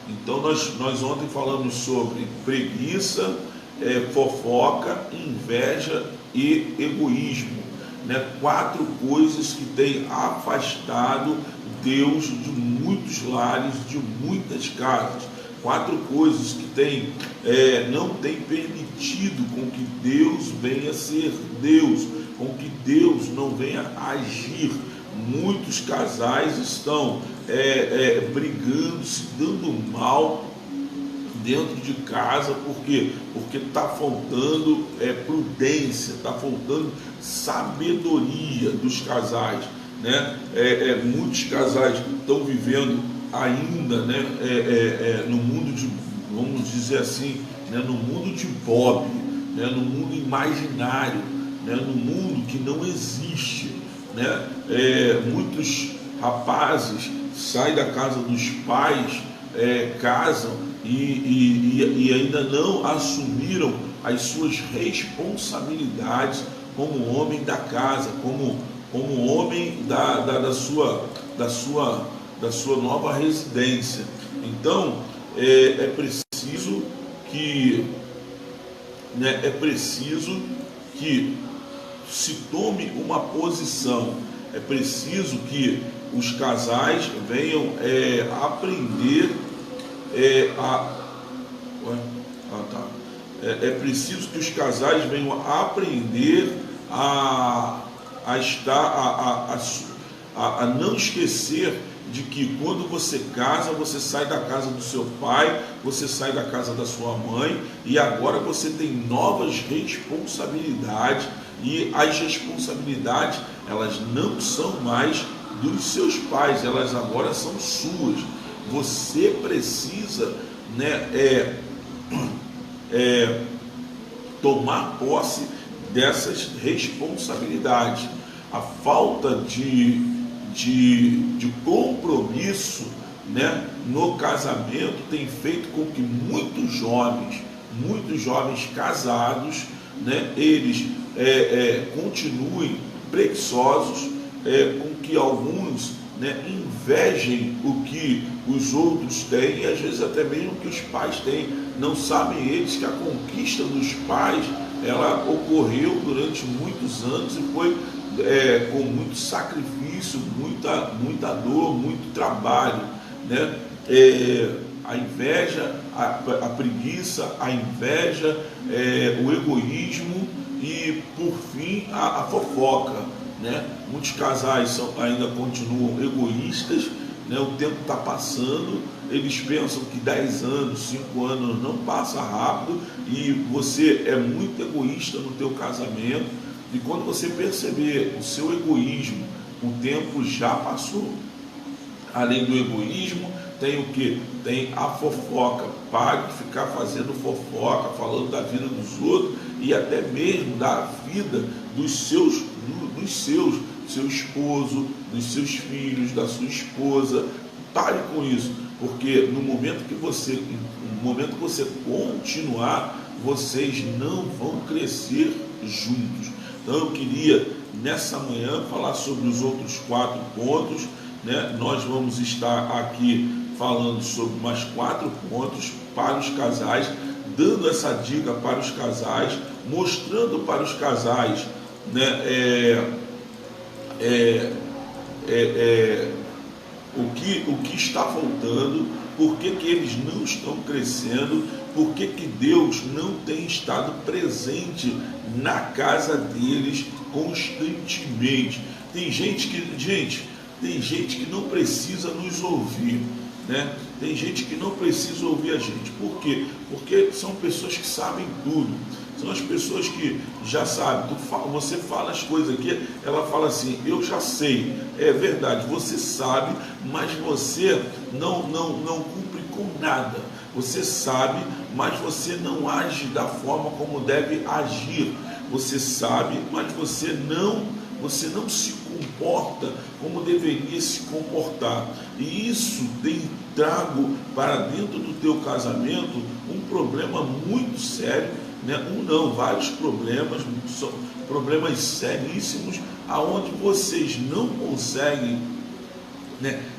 Então nós ontem falamos sobre preguiça, fofoca, inveja e egoísmo, né? 4 coisas que têm afastado Deus de muitos lares, de muitas casas. 4 coisas que não têm permitido com que Deus venha ser Deus, com que Deus não venha agir. Muitos casais estão brigando, se dando mal dentro de casa, porque está faltando prudência, está faltando sabedoria dos casais, né? Muitos casais estão vivendo ainda, né? No mundo de, vamos dizer assim, né? No mundo de Bob, né? No mundo imaginário, né? No mundo que não existe, né? Muitos rapazes saem da casa dos pais, casam e ainda não assumiram as suas responsabilidades como homem da casa, como homem da sua nova residência. Então é preciso que se tome uma posição. É preciso que os casais venham aprender é preciso que os casais venham aprender a não esquecer de que quando você casa, você sai da casa do seu pai, você sai da casa da sua mãe, e agora você tem novas responsabilidades, e as responsabilidades, elas não são mais dos seus pais, elas agora são suas. Você precisa, né, tomar posse dessas responsabilidades. A falta de compromisso, né, no casamento tem feito com que muitos jovens casados, né, eles continuem preguiçosos, com que alguns, né, invejem o que os outros têm, e às vezes até mesmo o que os pais têm. Não sabem eles que a conquista dos pais, ela ocorreu durante muitos anos e foi com muito sacrifício, muita dor, muito trabalho, né? A inveja, a preguiça, a inveja, o egoísmo e, por fim, a fofoca, né? Muitos casais ainda continuam egoístas, né? O tempo está passando, eles pensam que 10 anos, 5 anos não passa rápido, e você é muito egoísta no teu casamento, e quando você perceber o seu egoísmo, o tempo já passou. Além do egoísmo, tem o que? Tem a fofoca. Pare de ficar fazendo fofoca, falando da vida dos outros e até mesmo da vida do seu esposo, dos seus filhos, da sua esposa. Pare com isso, porque no momento que você continuar, vocês não vão crescer juntos. Então eu queria nessa manhã falar sobre os outros 4 pontos, né? Nós vamos estar aqui falando sobre mais 4 pontos para os casais, dando essa dica para os casais, mostrando para os casais, né, o que está faltando, por que eles não estão crescendo, por que Deus não tem estado presente na casa deles constantemente. Tem gente que não precisa nos ouvir, né? Tem gente que não precisa ouvir a gente. Por quê? Porque são pessoas que sabem tudo. São as pessoas que já sabem. Você fala as coisas aqui, ela fala assim: eu já sei. É verdade, você sabe, mas você não cumpre com nada. Você sabe, mas você não age da forma como deve agir. Você sabe, mas você não se comporta como deveria se comportar. E isso tem trago para dentro do teu casamento um problema muito sério, né? Vários problemas, são problemas seríssimos, aonde vocês não conseguem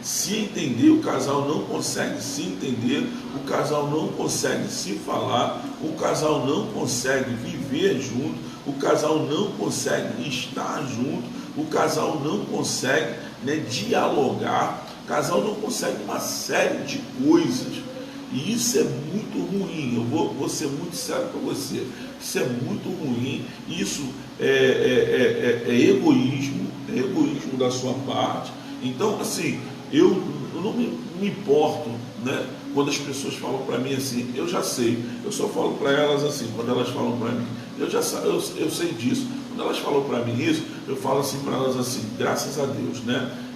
se entender. O casal não consegue se entender, o casal não consegue se falar, o casal não consegue viver junto, o casal não consegue estar junto, o casal não consegue dialogar, o casal não consegue uma série de coisas. E isso é muito ruim. Eu vou ser muito sério para você. Isso é muito ruim. Isso é egoísmo da sua parte. Então, assim, eu não me importo, quando as pessoas falam para mim assim, eu já sei. Eu só falo para elas assim, quando elas falam para mim, eu sei disso. Quando elas falam para mim isso, eu falo assim para elas assim, graças a Deus,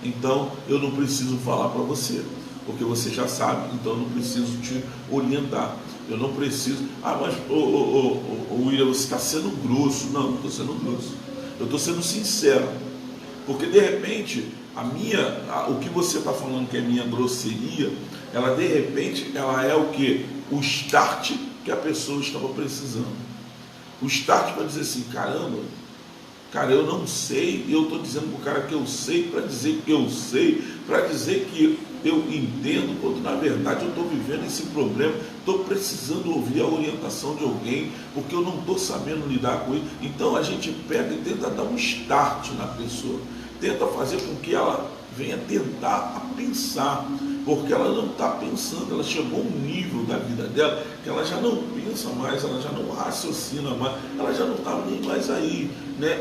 Então, eu não preciso falar para você, porque você já sabe, então eu não preciso te orientar. Eu não preciso. Mas William, você está sendo grosso. Não, não estou sendo grosso. Eu estou sendo sincero. Porque de repente, o que você está falando que é minha grosseria, ela de repente, ela é o quê? O start que a pessoa estava precisando. O start para dizer assim, caramba, cara, eu não sei, e eu estou dizendo para o cara que eu sei, para dizer que eu sei, para dizer que eu entendo, quando na verdade eu estou vivendo esse problema, estou precisando ouvir a orientação de alguém, porque eu não estou sabendo lidar com isso. Então a gente pega e tenta dar um start na pessoa, tenta fazer com que ela venha tentar a pensar, porque ela não está pensando, ela chegou a um nível da vida dela que ela já não pensa mais, ela já não raciocina mais, ela já não está nem mais aí,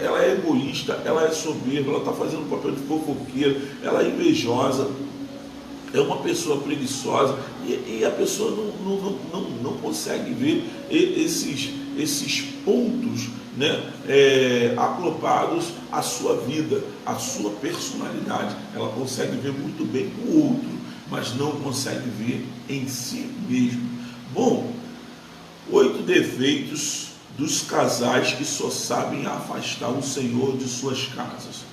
ela é egoísta, ela é soberba, ela está fazendo o papel de fofoqueira, ela é invejosa, é uma pessoa preguiçosa, e a pessoa não consegue ver esses pontos acoplados à sua vida, à sua personalidade. Ela consegue ver muito bem o outro, mas não consegue ver em si mesmo. Bom, 8 defeitos dos casais que só sabem afastar o Senhor de suas casas.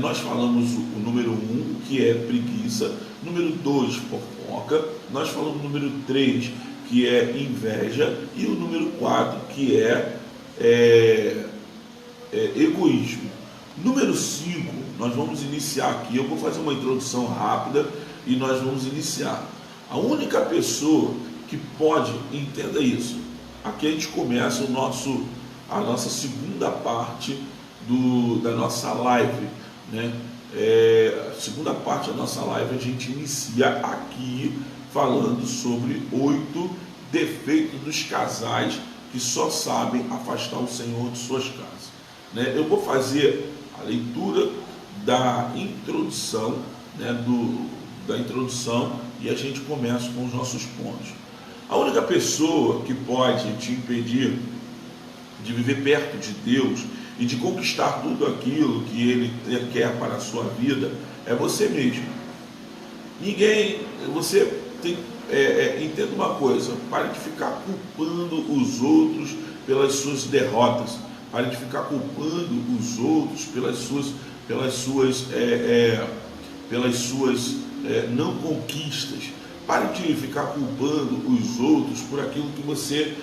Nós falamos o número 1, que é preguiça, número 2, fofoca, nós falamos o número 3, que é inveja, e o número 4, que é egoísmo. Número 5, nós vamos iniciar aqui, eu vou fazer uma introdução rápida e nós vamos iniciar. A única pessoa que pode, entenda isso, aqui a gente começa a nossa segunda parte da nossa live, a segunda parte da nossa live a gente inicia aqui falando sobre 8 defeitos dos casais que só sabem afastar o Senhor de suas casas. Eu vou fazer a leitura da introdução, da introdução, e a gente começa com os nossos pontos. A única pessoa que pode te impedir de viver perto de Deus e de conquistar tudo aquilo que Ele quer para a sua vida é você mesmo. Você tem, entenda uma coisa, pare de ficar culpando os outros pelas suas derrotas, pare de ficar culpando os outros pelas suas não conquistas, pare de ficar culpando os outros por aquilo que você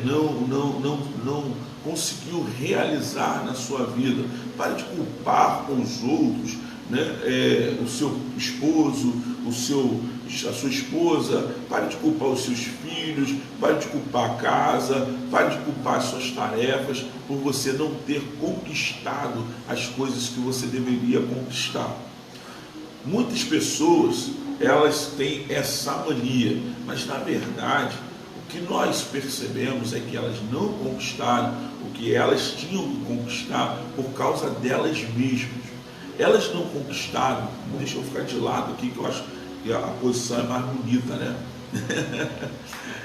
não conseguiu realizar na sua vida. Pare de culpar os outros, o seu esposo, a sua esposa, pare de culpar os seus filhos, pare de culpar a casa, pare de culpar as suas tarefas por você não ter conquistado as coisas que você deveria conquistar. Muitas pessoas, elas têm essa mania, mas na verdade o que nós percebemos é que elas não conquistaram o que elas tinham que conquistar por causa delas mesmas. Elas não conquistaram, deixa eu ficar de lado aqui que eu acho que a posição é mais bonita,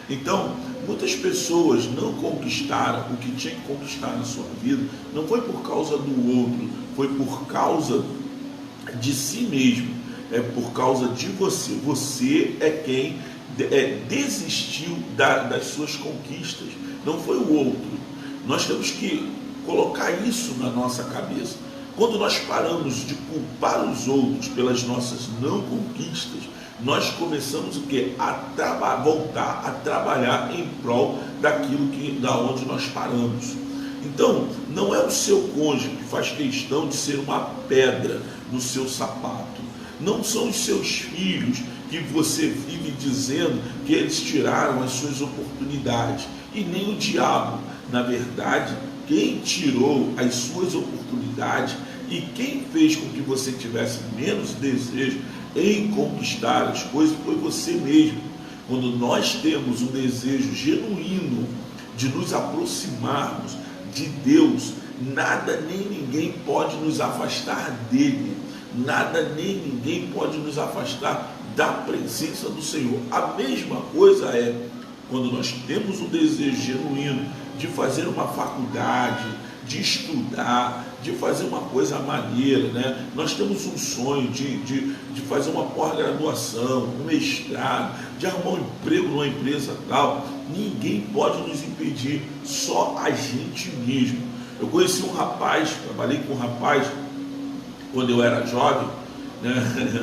Então, muitas pessoas não conquistaram o que tinha que conquistar na sua vida, não foi por causa do outro, foi por causa de si mesmo, é por causa de você. Você é quem desistiu das suas conquistas, não foi o outro. Nós temos que colocar isso na nossa cabeça. Quando nós paramos de culpar os outros pelas nossas não conquistas, nós começamos o quê? Voltar a trabalhar em prol daquilo da onde nós paramos. Então, não é o seu cônjuge que faz questão de ser uma pedra no seu sapato. Não são os seus filhos que você vive dizendo que eles tiraram as suas oportunidades, e nem o diabo. Na verdade, quem tirou as suas oportunidades e quem fez com que você tivesse menos desejo em conquistar as coisas foi você mesmo. Quando nós temos um desejo genuíno de nos aproximarmos de Deus, nada nem ninguém pode nos afastar dele, nada nem ninguém pode nos afastar da presença do Senhor. A mesma coisa é quando nós temos um desejo genuíno de fazer uma faculdade, de estudar, de fazer uma coisa maneira, né? Nós temos um sonho de fazer uma pós-graduação, um mestrado, de arrumar um emprego numa empresa tal. Ninguém pode nos impedir, só a gente mesmo. Eu conheci um rapaz, trabalhei com um rapaz quando eu era jovem, né?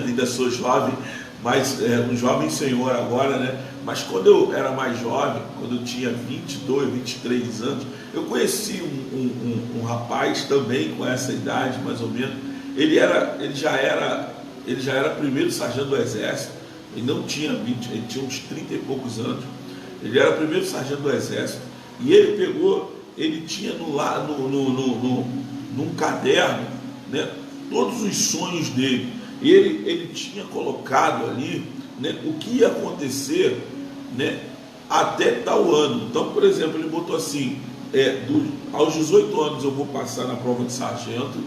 Ainda sou jovem, mas um jovem senhor agora, né? Mas quando eu era mais jovem, quando eu tinha 22, 23 anos, eu conheci um rapaz também com essa idade, mais ou menos. Ele já era primeiro sargento do Exército, ele não tinha 20, ele tinha uns 30 e poucos anos. Ele era primeiro sargento do Exército, e ele tinha num caderno, né, todos os sonhos dele. E ele tinha colocado ali, né, o que ia acontecer, né, até tal ano. Então, por exemplo, ele botou assim, aos 18 anos eu vou passar na prova de sargento,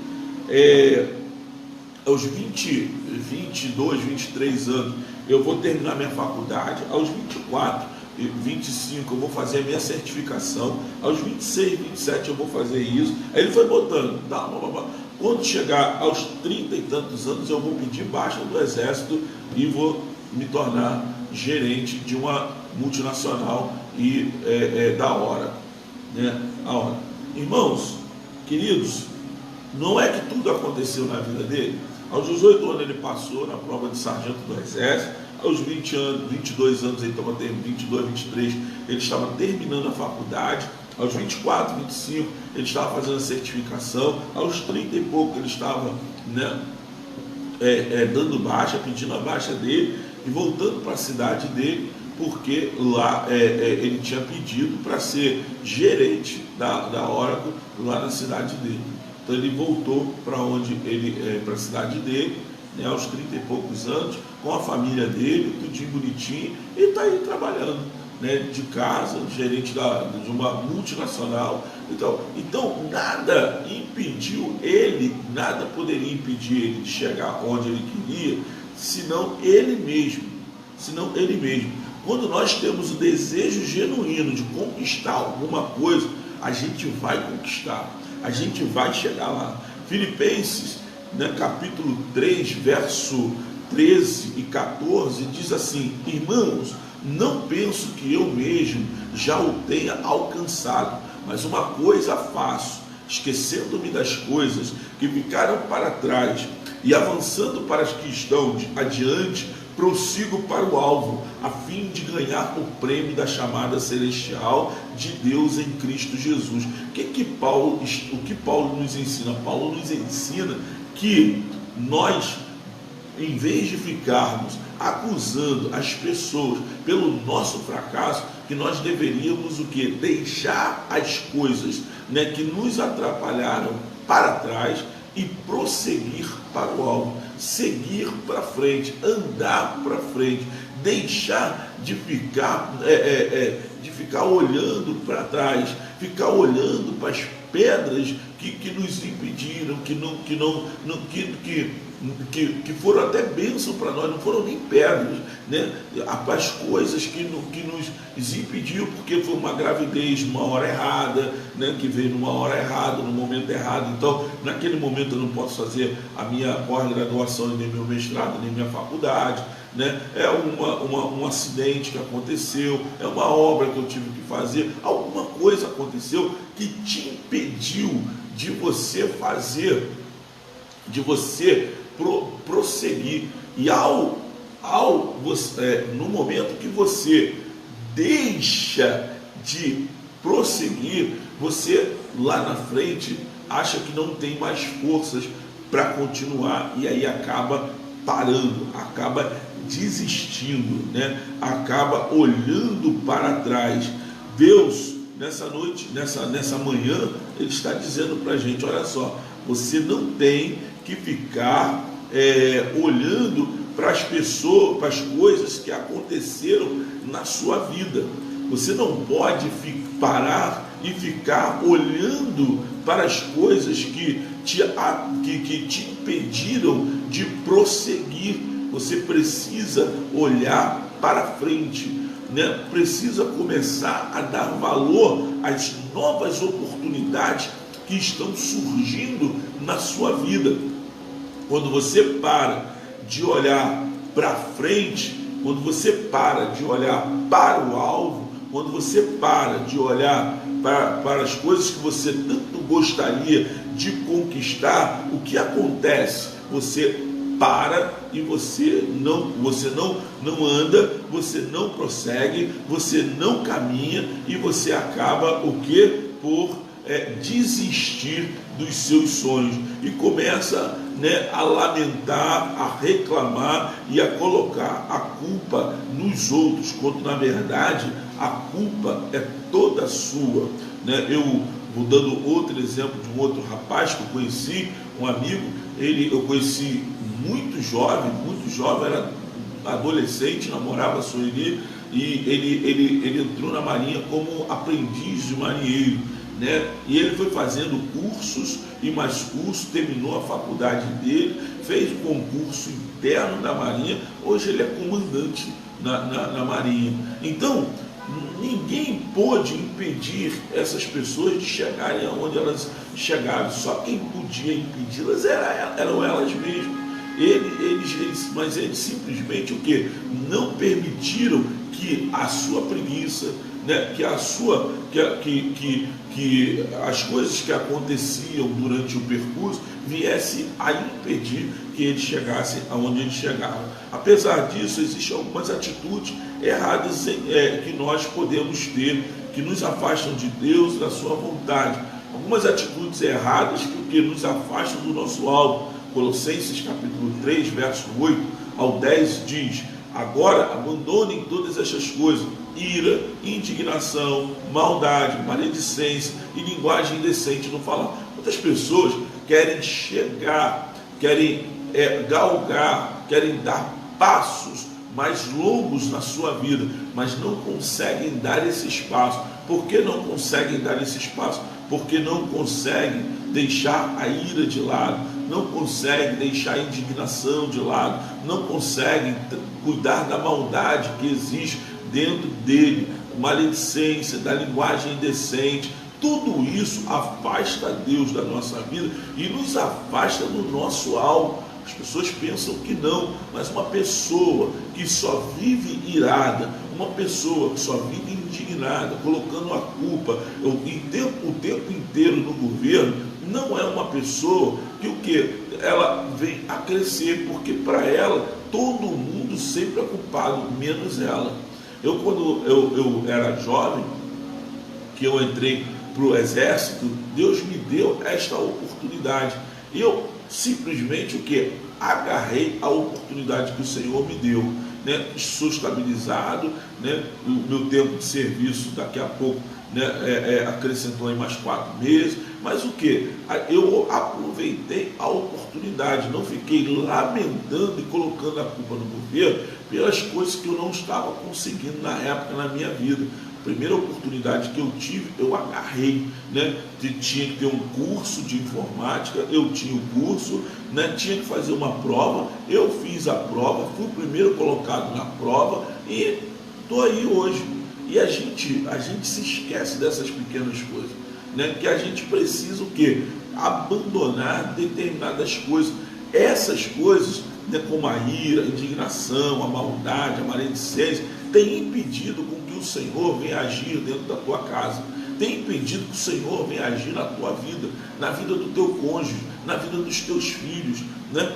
aos 22, 23 anos eu vou terminar minha faculdade, aos 24, 25 eu vou fazer a minha certificação, aos 26, 27 eu vou fazer isso. Aí ele foi botando, quando chegar aos 30 e tantos anos eu vou pedir baixa do Exército e vou me tornar gerente de uma multinacional e da hora, né? Irmãos, queridos, não é que tudo aconteceu na vida dele. Aos 18 anos ele passou na prova de sargento do Exército, aos 20 anos, 22 anos ele estava terminando, 22, 23, ele estava terminando a faculdade, aos 24, 25 ele estava fazendo a certificação, aos 30 e pouco ele estava, né, dando baixa, pedindo a baixa dele e voltando para a cidade dele, porque lá ele tinha pedido para ser gerente da Oracle lá na cidade dele. Então ele voltou para para a cidade dele, né, aos 30 e poucos anos, com a família dele, tudinho bonitinho, e está aí trabalhando, né, de casa, gerente de uma multinacional. Então nada impediu ele, nada poderia impedir ele de chegar onde ele queria, senão ele mesmo. Quando nós temos o desejo genuíno de conquistar alguma coisa, a gente vai conquistar, a gente vai chegar lá. Filipenses, né, capítulo 3, verso 13 e 14, diz assim: irmãos, não penso que eu mesmo já o tenha alcançado, mas uma coisa faço, esquecendo-me das coisas que ficaram para trás e avançando para as que estão adiante, prossigo para o alvo, a fim de ganhar o prêmio da chamada celestial de Deus em Cristo Jesus. O que Paulo nos ensina? Paulo nos ensina que nós, em vez de ficarmos acusando as pessoas pelo nosso fracasso, que nós deveríamos o quê? Deixar as coisas, né, que nos atrapalharam para trás e prosseguir para o alvo, seguir para frente, andar para frente, deixar de ficar olhando para trás, ficar olhando para as pedras que nos impediram, que foram até bênção para nós, não foram nem pedras, né? As coisas que nos impediu, porque foi uma gravidez numa hora errada, né? Que veio numa hora errada, no momento errado. Então, naquele momento eu não posso fazer a minha pós-graduação, nem meu mestrado, nem minha faculdade, né? É um acidente que aconteceu, é uma obra que eu tive que fazer, alguma coisa aconteceu que te impediu de você fazer, de você prosseguir. E no momento que você deixa de prosseguir, você lá na frente acha que não tem mais forças para continuar, e aí acaba parando, acaba desistindo, né? Acaba olhando para trás. Deus, nessa noite, nessa manhã, Ele está dizendo para a gente: olha só, você não tem que ficar olhando para as pessoas, para as coisas que aconteceram na sua vida. Você não pode parar e ficar olhando para as coisas que te impediram de prosseguir. Você precisa olhar para frente, né? Precisa começar a dar valor às novas oportunidades que estão surgindo na sua vida. Quando você para de olhar para frente, quando você para de olhar para o alvo, quando você para de olhar para as coisas que você tanto gostaria de conquistar, o que acontece? Você para e você não anda, você não prossegue, você não caminha e você acaba o quê? Por desistir dos seus sonhos e começa, né, a lamentar, a reclamar e a colocar a culpa nos outros, quando na verdade a culpa é toda sua, né? Eu vou dando outro exemplo de um outro rapaz que eu conheci, um amigo. Eu conheci muito jovem, era adolescente, namorava a Sueli, e ele entrou na Marinha como aprendiz de marinheiro, né? E ele foi fazendo cursos e mais cursos, terminou a faculdade dele, fez o concurso interno da Marinha, hoje ele é comandante na Marinha. Então, ninguém pôde impedir essas pessoas de chegarem aonde elas chegaram, só quem podia impedi-las eram elas mesmas. Mas eles simplesmente o quê? Não permitiram que a sua preguiça, né, que as coisas que aconteciam durante o percurso viesse a impedir que eles chegassem aonde eles chegaram. Apesar disso, existem algumas atitudes erradas que nós podemos ter, que nos afastam de Deus e da sua vontade. Algumas atitudes erradas que nos afastam do nosso alvo. Colossenses capítulo 3, verso 8 ao 10 diz: agora abandonem todas estas coisas: ira, indignação, maldade, maledicência e linguagem indecente no falar. Muitas pessoas querem chegar, querem galgar, querem dar passos mais longos na sua vida, mas não conseguem dar esse espaço. Por que não conseguem dar esse espaço? Porque não conseguem deixar a ira de lado, não conseguem deixar a indignação de lado, não conseguem cuidar da maldade que existe dentro dele, maledicência, da linguagem indecente. Tudo isso afasta Deus da nossa vida e nos afasta do nosso alvo. As pessoas pensam que não, mas uma pessoa que só vive irada, uma pessoa que só vive indignada, colocando a culpa o tempo inteiro no governo, não é uma pessoa que ela vem a crescer, porque para ela todo mundo sempre é culpado, menos ela. Quando eu era jovem, que eu entrei para o exército, Deus me deu esta oportunidade. Eu simplesmente agarrei a oportunidade que o Senhor me deu, né? Sou estabilizado, né? O meu tempo de serviço daqui a pouco, né, acrescentou em mais 4 meses, mas eu aproveitei a oportunidade, não fiquei lamentando e colocando a culpa no governo pelas coisas que eu não estava conseguindo na época na minha vida. Primeira oportunidade que eu tive, eu agarrei, né? Tinha que ter um curso de informática, eu tinha o curso, né? Tinha que fazer uma prova, eu fiz a prova, fui o primeiro colocado na prova e estou aí hoje. E a gente se esquece dessas pequenas coisas, né? Que a gente precisa abandonar determinadas coisas. Essas coisas, né, como a ira, a indignação, a maldade, a maledicência, tem impedido com que o Senhor venha agir dentro da tua casa, tem impedido que o Senhor venha agir na tua vida, na vida do teu cônjuge, na vida dos teus filhos, né?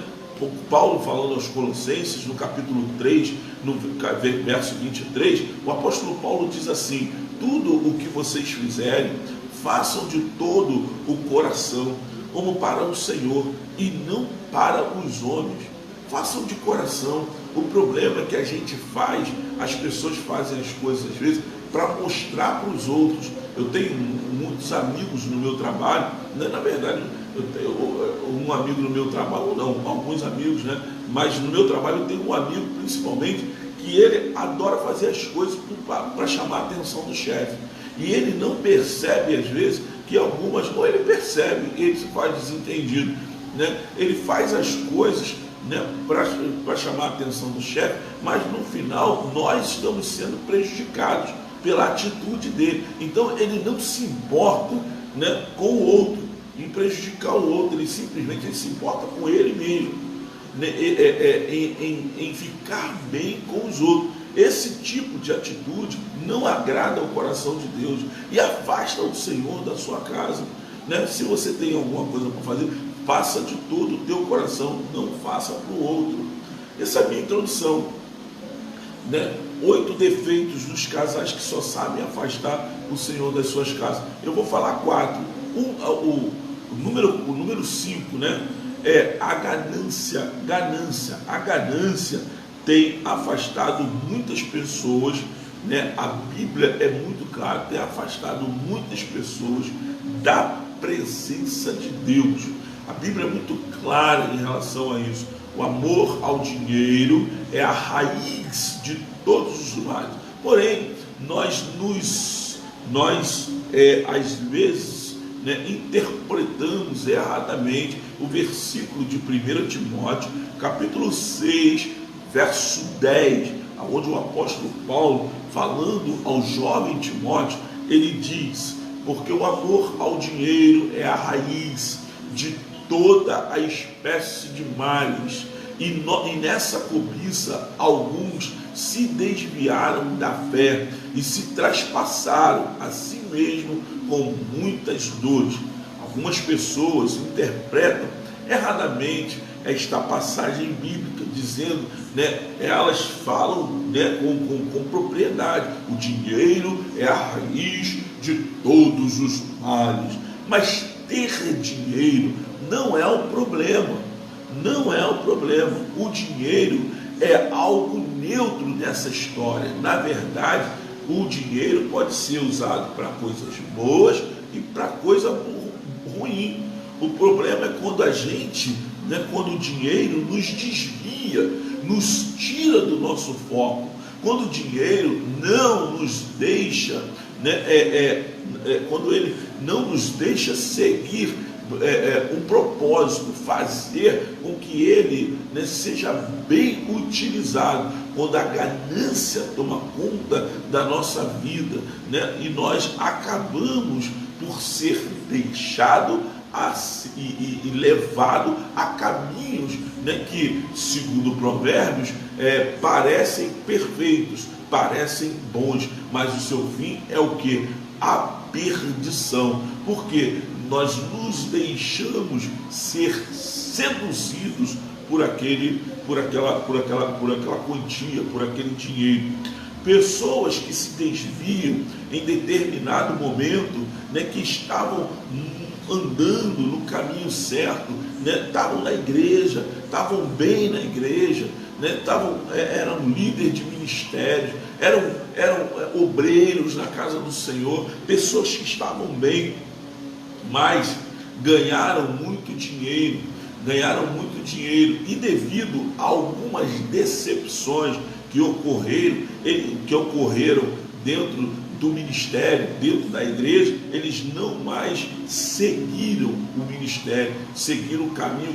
Paulo falando aos Colossenses, no capítulo 3, no verso 23, o apóstolo Paulo diz assim: tudo o que vocês fizerem, façam de todo o coração, como para o Senhor e não para os homens. façam de coração. O problema é que a gente faz, as pessoas fazem as coisas às vezes para mostrar para os outros. Eu tenho muitos amigos no meu trabalho, né? Na verdade, eu tenho um amigo no meu trabalho, não, alguns amigos, né? Mas no meu trabalho eu tenho um amigo principalmente que ele adora fazer as coisas para chamar a atenção do chefe. E ele não percebe, às vezes, que algumas, ou ele percebe, ele se faz desentendido, né? Ele faz as coisas, né, para chamar a atenção do chefe, mas no final nós estamos sendo prejudicados pela atitude dele. Então ele não se importa, né, com o outro, em prejudicar o outro, ele simplesmente se importa com ele mesmo, né, em ficar bem com os outros. Esse tipo de atitude não agrada ao coração de Deus e afasta o Senhor da sua casa, né? Se você tem alguma coisa para fazer, faça de todo o teu coração, não faça para o outro. Essa é a minha introdução, né? 8 defeitos dos casais que só sabem afastar o Senhor das suas casas. Eu vou falar 4. O número 5, né? É a ganância. A ganância tem afastado muitas pessoas, né? A Bíblia é muito clara, tem afastado muitas pessoas da presença de Deus. A Bíblia é muito clara em relação a isso. O amor ao dinheiro é a raiz de todos os males. Porém, nós às vezes, né, interpretamos erradamente o versículo de 1 Timóteo, capítulo 6, verso 10, onde o apóstolo Paulo, falando ao jovem Timóteo, ele diz: porque o amor ao dinheiro é a raiz de toda a espécie de males, e nessa cobiça alguns se desviaram da fé e se traspassaram a si mesmo com muitas dores. Algumas pessoas interpretam erradamente esta passagem bíblica, dizendo, né, elas falam, né, com propriedade: o dinheiro é a raiz de todos os males. Mas ter dinheiro não é o problema, não é o problema. O dinheiro é algo neutro nessa história. Na verdade, o dinheiro pode ser usado para coisas boas e para coisa ruim. O problema é quando a gente, né, quando o dinheiro nos desvia, nos tira do nosso foco, quando o dinheiro não nos deixa, né, quando ele não nos deixa seguir um propósito, fazer com que ele, né, seja bem utilizado, quando a ganância toma conta da nossa vida, né, e nós acabamos por ser deixado e levado a caminhos, né, que, segundo Provérbios, parecem perfeitos, parecem bons, mas o seu fim é o que? A perdição. Porque nós nos deixamos ser seduzidos por aquela quantia, por aquele dinheiro. Pessoas que se desviam em determinado momento, né, que estavam andando no caminho certo, né, estavam na igreja, estavam bem na igreja, né, eram líderes de ministérios, eram obreiros na casa do Senhor, pessoas que estavam bem, mas ganharam muito dinheiro, e devido a algumas decepções que ocorreram dentro do ministério, dentro da igreja, eles não mais seguiram o ministério, seguiram o caminho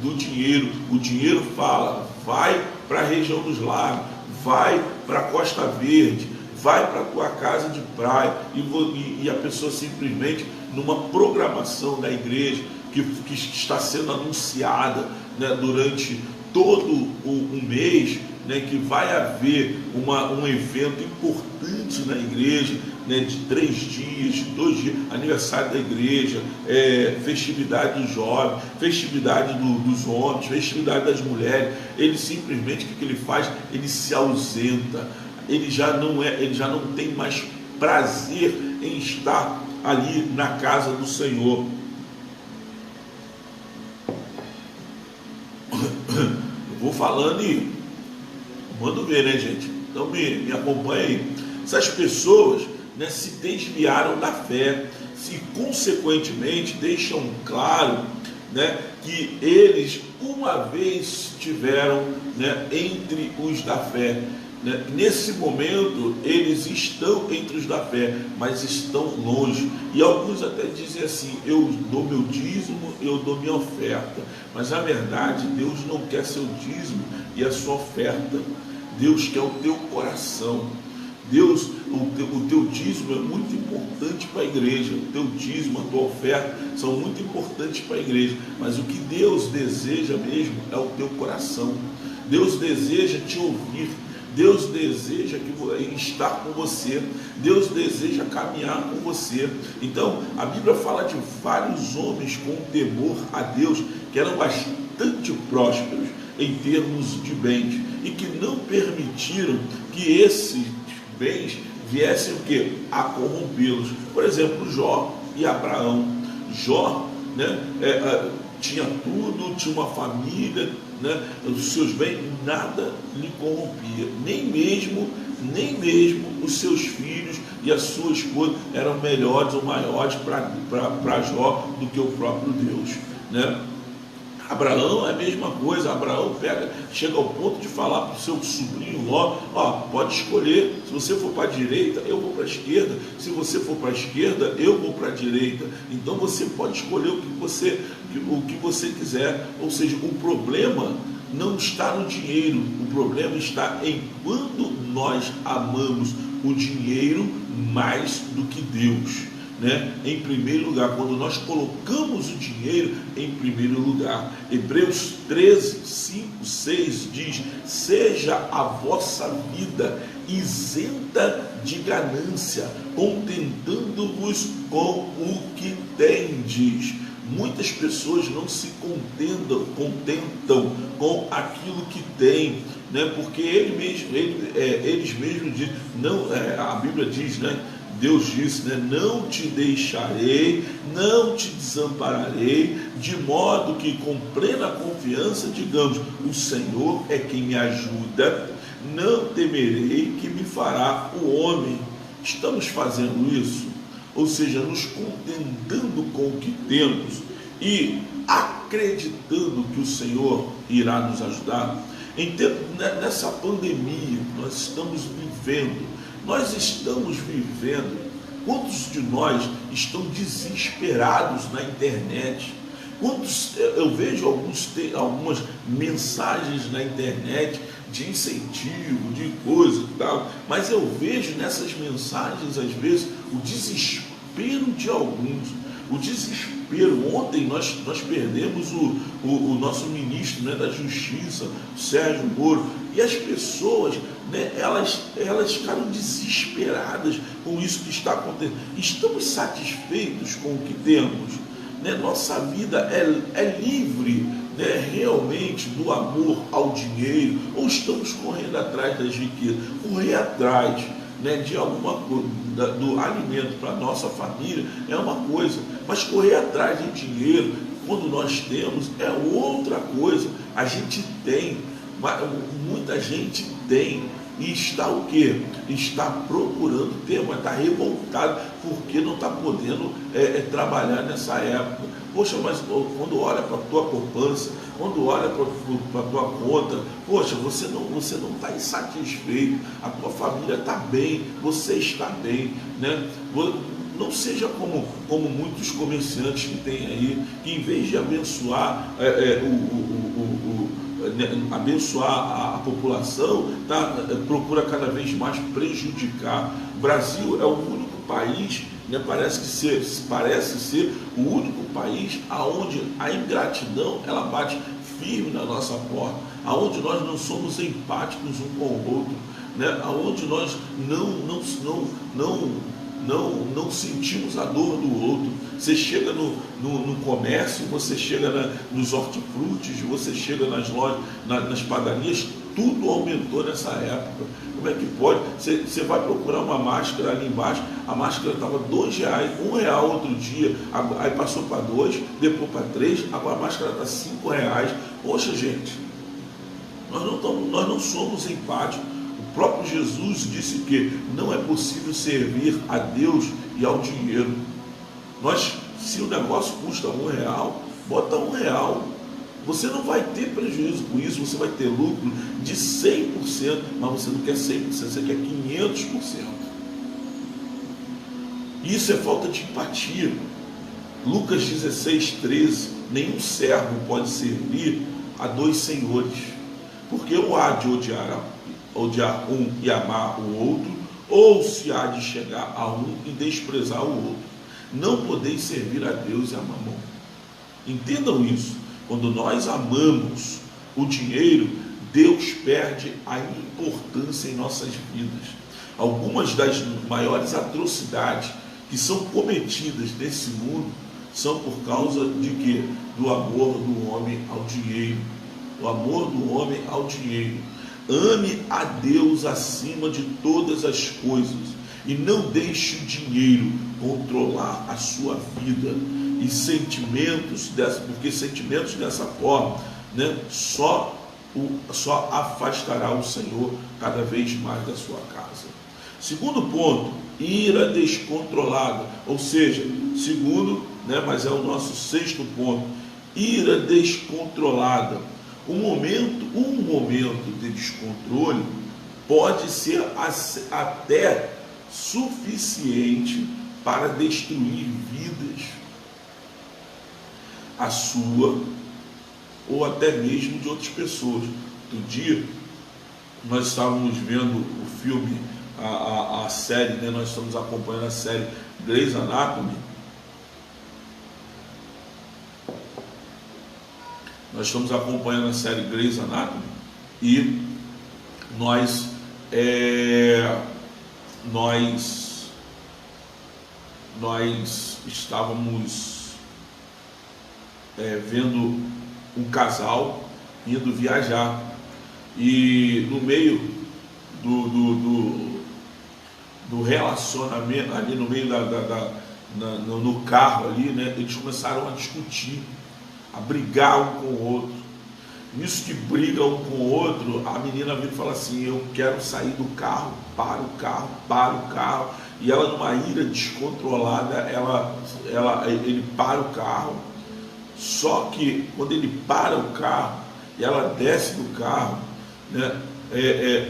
do dinheiro. O dinheiro fala: vai para a região dos lagos, vai para a Costa Verde, vai para a tua casa de praia, e a pessoa simplesmente, numa programação da igreja que está sendo anunciada, né, durante todo o mês, né, que vai haver um evento importante na igreja, né, de 3 dias, 2 dias, aniversário da igreja, festividade dos jovens, festividade dos homens, festividade das mulheres. Ele simplesmente, o que ele faz? Ele se ausenta, ele já não tem mais prazer em estar ali na casa do Senhor. Eu vou falando e mando ver, né, gente? Então me acompanha aí. Essas pessoas, né, se desviaram da fé e consequentemente deixam claro, né, que eles uma vez estiveram, né, entre os da fé, né? Nesse momento eles estão entre os da fé, mas estão longe, e alguns até dizem assim: eu dou meu dízimo, eu dou minha oferta, mas na verdade Deus não quer seu dízimo e a sua oferta. Deus quer o teu coração. Deus, o teu dízimo é muito importante para a igreja, o teu dízimo, a tua oferta são muito importantes para a igreja, mas o que Deus deseja mesmo é o teu coração. Deus deseja te ouvir, Deus deseja estar com você, Deus deseja caminhar com você. Então a Bíblia fala de vários homens com temor a Deus que eram bastante prósperos em termos de bens e que não permitiram que esses bens viessem o quê? A corrompê-los. Por exemplo, Jó e Abraão. Jó, né, tinha tudo, tinha uma família, né, os seus bens, nada lhe corrompia, nem mesmo os seus filhos e a sua esposa eram melhores ou maiores para Jó do que o próprio Deus, né? Abraão é a mesma coisa. Abraão chega ao ponto de falar para o seu sobrinho Ló: pode escolher, se você for para a direita, eu vou para a esquerda, se você for para a esquerda, eu vou para a direita, então você pode escolher o que você quiser. Ou seja, o problema não está no dinheiro, o problema está em quando nós amamos o dinheiro mais do que Deus, né? Em primeiro lugar, quando nós colocamos o dinheiro em primeiro lugar. Hebreus 13, 5, 6 diz: seja a vossa vida isenta de ganância, contentando-vos com o que tendes. Muitas pessoas não se contentam com aquilo que têm, né? Porque eles mesmos dizem, a Bíblia diz, né? Deus disse, né? Não te deixarei, não te desampararei, de modo que com plena confiança digamos: o Senhor é quem me ajuda, não temerei que me fará o homem. Estamos fazendo isso? Ou seja, nos contentando com o que temos e acreditando que o Senhor irá nos ajudar. Nessa pandemia que nós estamos vivendo, quantos de nós estão desesperados na internet? Eu vejo algumas mensagens na internet de incentivo, de coisa e tal, mas eu vejo nessas mensagens, às vezes, o desespero de alguns. O desespero. Ontem nós perdemos o nosso ministro, né, da Justiça, Sérgio Moro, e as pessoas, né, elas ficaram desesperadas com isso que está acontecendo. Estamos satisfeitos com o que temos, né? Nossa vida é livre, né, realmente do amor ao dinheiro, ou estamos correndo atrás das riquezas? Correr atrás, né, de alguma coisa, do alimento para a nossa família é uma coisa, mas correr atrás de dinheiro, quando nós temos, é outra coisa. A gente tem, muita gente tem, e está o quê? Está procurando ter, mas está revoltado porque não está podendo trabalhar nessa época. Poxa, mas quando olha para a tua poupança, quando olha para a tua conta, poxa, você não está insatisfeito, a tua família está bem, você está bem, né? Não seja como muitos comerciantes que tem aí, que em vez de abençoar abençoar a população, procura cada vez mais prejudicar. O Brasil é o único país, né, parece ser o único país aonde a ingratidão ela bate firme na nossa porta, aonde nós não somos empáticos um com o outro, né, aonde nós não sentimos a dor do outro. Você chega no comércio, você chega nos hortifrutis, você chega nas lojas, nas padarias, tudo aumentou nessa época. Como é que pode? Você vai procurar uma máscara ali embaixo, a máscara estava R$2, R$1 outro dia, aí passou para 2, depois para 3, agora a máscara está R$5. Poxa, gente, Nós não somos empáticos. O próprio Jesus disse que não é possível servir a Deus e ao dinheiro. Se o negócio custa R$1, bota R$1. Você não vai ter prejuízo com isso, você vai ter lucro de 100%, mas você não quer 100%, você quer 500%. Isso é falta de empatia. Lucas 16:13, nenhum servo pode servir a dois senhores, porque ou há de odiar um e amar o outro, ou se há de chegar a um e desprezar o outro. Não podeis servir a Deus e a Mamon. Entendam isso. Quando nós amamos o dinheiro, Deus perde a importância em nossas vidas. Algumas das maiores atrocidades que são cometidas nesse mundo são por causa de quê? Do amor do homem ao dinheiro. O amor do homem ao dinheiro. Ame a Deus acima de todas as coisas e não deixe o dinheiro controlar a sua vida e porque sentimentos dessa forma, né, só afastará o Senhor cada vez mais da sua casa. Segundo ponto, ira descontrolada, ou seja, segundo, né, mas é o nosso sexto ponto, ira descontrolada. Um momento de descontrole pode ser até suficiente para destruir vidas, a sua ou até mesmo de outras pessoas. Outro dia nós estávamos vendo o filme, a série, né? Nós estamos acompanhando a série Grey's Anatomy. Nós estamos acompanhando a série Grey's Anatomy e nós estávamos vendo um casal indo viajar e no meio do relacionamento, ali no meio no carro ali, né, eles começaram a discutir, a brigar um com o outro. Nisso que briga um com o outro, a menina vem e fala assim: eu quero sair do carro, para o carro, e ela, numa ira descontrolada, ele para o carro. Só que quando ele para o carro e ela desce do carro, né,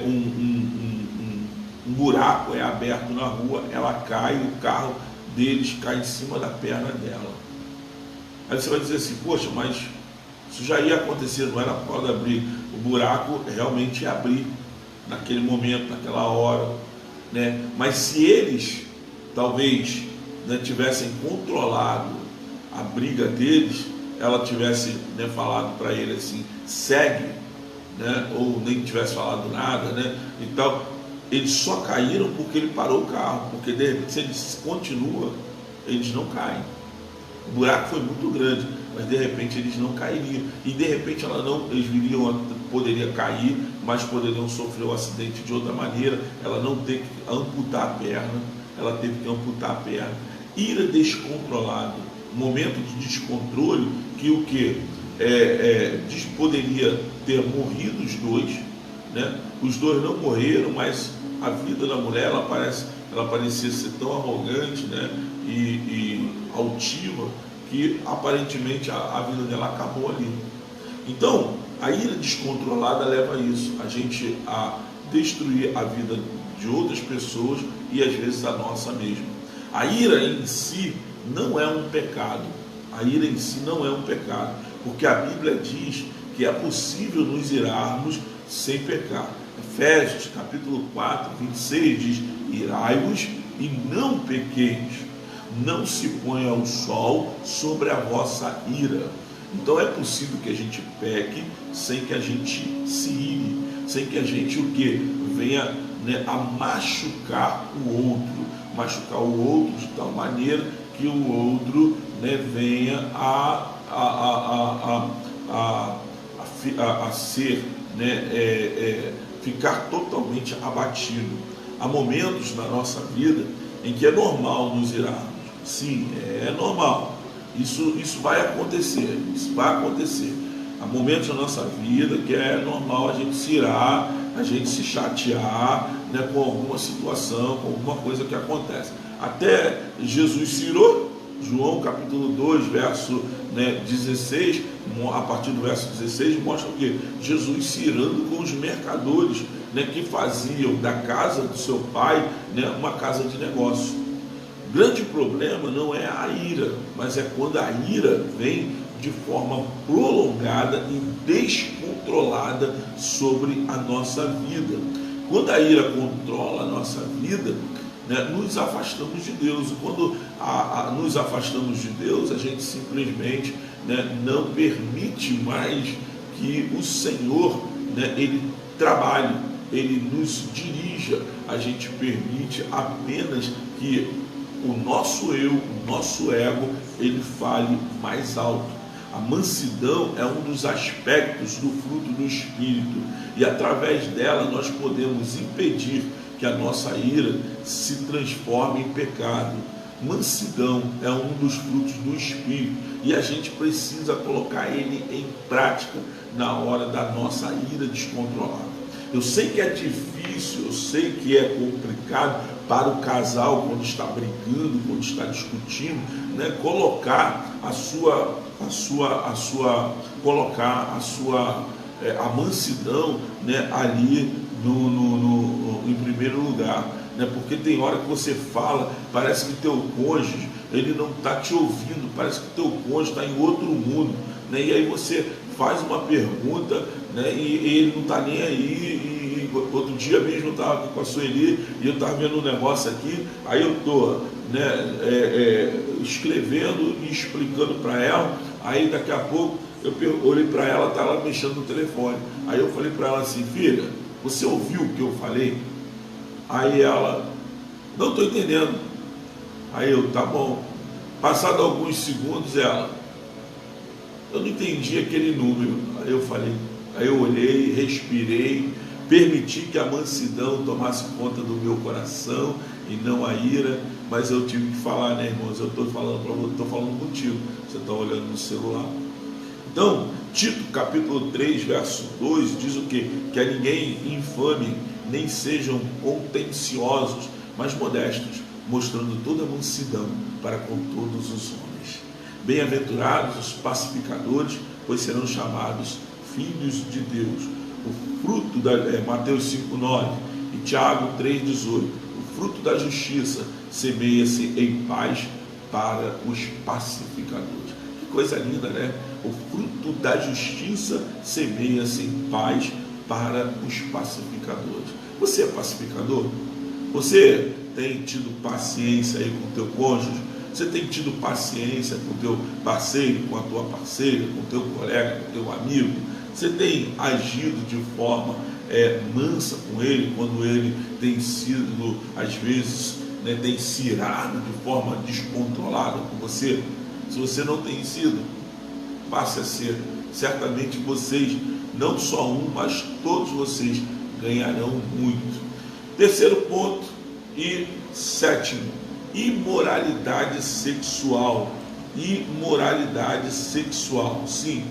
um buraco é aberto na rua, ela cai, o carro deles cai em cima da perna dela. Aí você vai dizer assim: poxa, mas isso já ia acontecer, não era por causa da briga. O buraco realmente ia abrir naquele momento, naquela hora, né? Mas se eles talvez, né, tivessem controlado a briga deles, ela tivesse, né, falado para ele assim: segue, né? Ou nem tivesse falado nada, né? Então eles só caíram porque ele parou o carro, porque de repente, se eles continuam, eles não caem. O buraco foi muito grande, mas de repente eles não cairiam. E de repente poderia cair, mas poderiam sofrer um acidente de outra maneira. Ela não teve que amputar a perna, ela teve que amputar a perna. Ira descontrolada, momento de descontrole, que o que? Poderia ter morrido os dois, né? Os dois não morreram, mas a vida da mulher, ela parecia ser tão arrogante, né? E altiva, que aparentemente a vida dela acabou ali. Então, a ira descontrolada leva a isso, a gente a destruir a vida de outras pessoas e às vezes a nossa mesma. A ira em si não é um pecado. A ira em si não é um pecado, porque a Bíblia diz que é possível nos irarmos sem pecar. Efésios capítulo 4, 26 diz: irai-vos e não pequeis, não se ponha o sol sobre a vossa ira. Então é possível que a gente peque sem que a gente se ire, sem que a gente venha, né, a machucar o outro de tal maneira que o outro, né, venha a ser, né, ficar totalmente abatido. Há momentos na nossa vida em que é normal nos irarmos. Sim, é normal. Isso vai acontecer. Há momentos na nossa vida que é normal a gente se irar, a gente se chatear, né, com alguma situação, com alguma coisa que acontece. Até Jesus se irou. João capítulo 2, verso 16, a partir do verso 16, mostra o que? Jesus se irando com os mercadores, né, que faziam da casa do seu pai, né, uma casa de negócio. O grande problema não é a ira, mas é quando a ira vem de forma prolongada e descontrolada sobre a nossa vida. Quando a ira controla a nossa vida, né, nos afastamos de Deus. E quando nos afastamos de Deus, a gente simplesmente, né, não permite mais que o Senhor, né, Ele trabalhe, Ele nos dirija. A gente permite apenas que o nosso eu, o nosso ego, ele fale mais alto. A mansidão é um dos aspectos do fruto do Espírito, e através dela nós podemos impedir que a nossa ira se transforme em pecado. Mansidão é um dos frutos do Espírito, e a gente precisa colocar ele em prática na hora da nossa ira descontrolada. Eu sei que é difícil, eu sei que é complicado para o casal, quando está brigando, quando está discutindo, né, colocar a mansidão, né, ali em primeiro lugar, né, porque tem hora que você fala, parece que teu cônjuge, ele não está te ouvindo, parece que teu cônjuge está em outro mundo, né, e aí você faz uma pergunta, né, e ele não está nem aí. Outro dia mesmo eu estava aqui com a Sueli e eu estava vendo um negócio aqui, aí eu estou, né, escrevendo e explicando para ela, aí daqui a pouco eu olhei para ela, estava lá mexendo no telefone, aí eu falei para ela assim: filha, você ouviu o que eu falei? Aí ela: não estou entendendo. Aí eu: tá bom. Passado alguns segundos, ela: eu não entendi aquele número. Aí eu olhei, respirei, permiti que a mansidão tomasse conta do meu coração e não a ira, mas eu tive que falar, né, irmãos? Eu estou falando contigo, você está olhando no celular. Então, Tito capítulo 3, verso 2 diz o quê? Que a ninguém infame, nem sejam contenciosos, mas modestos, mostrando toda a mansidão para com todos os homens. Bem-aventurados os pacificadores, pois serão chamados filhos de Deus. O fruto Mateus 5,9 e Tiago 3,18. O fruto da justiça semeia-se em paz para os pacificadores. Que coisa linda, né? O fruto da justiça semeia-se em paz para os pacificadores. Você é pacificador? Você tem tido paciência aí com o teu cônjuge? Você tem tido paciência com o teu parceiro, com a tua parceira, com o teu colega, com o teu amigo? Você tem agido de forma mansa com ele, quando ele tem sido, às vezes, né, tem se irado de forma descontrolada com você? Se você não tem sido, passe a ser. Certamente vocês, não só um, mas todos vocês ganharão muito. Terceiro ponto e sétimo: imoralidade sexual. Imoralidade sexual, sim.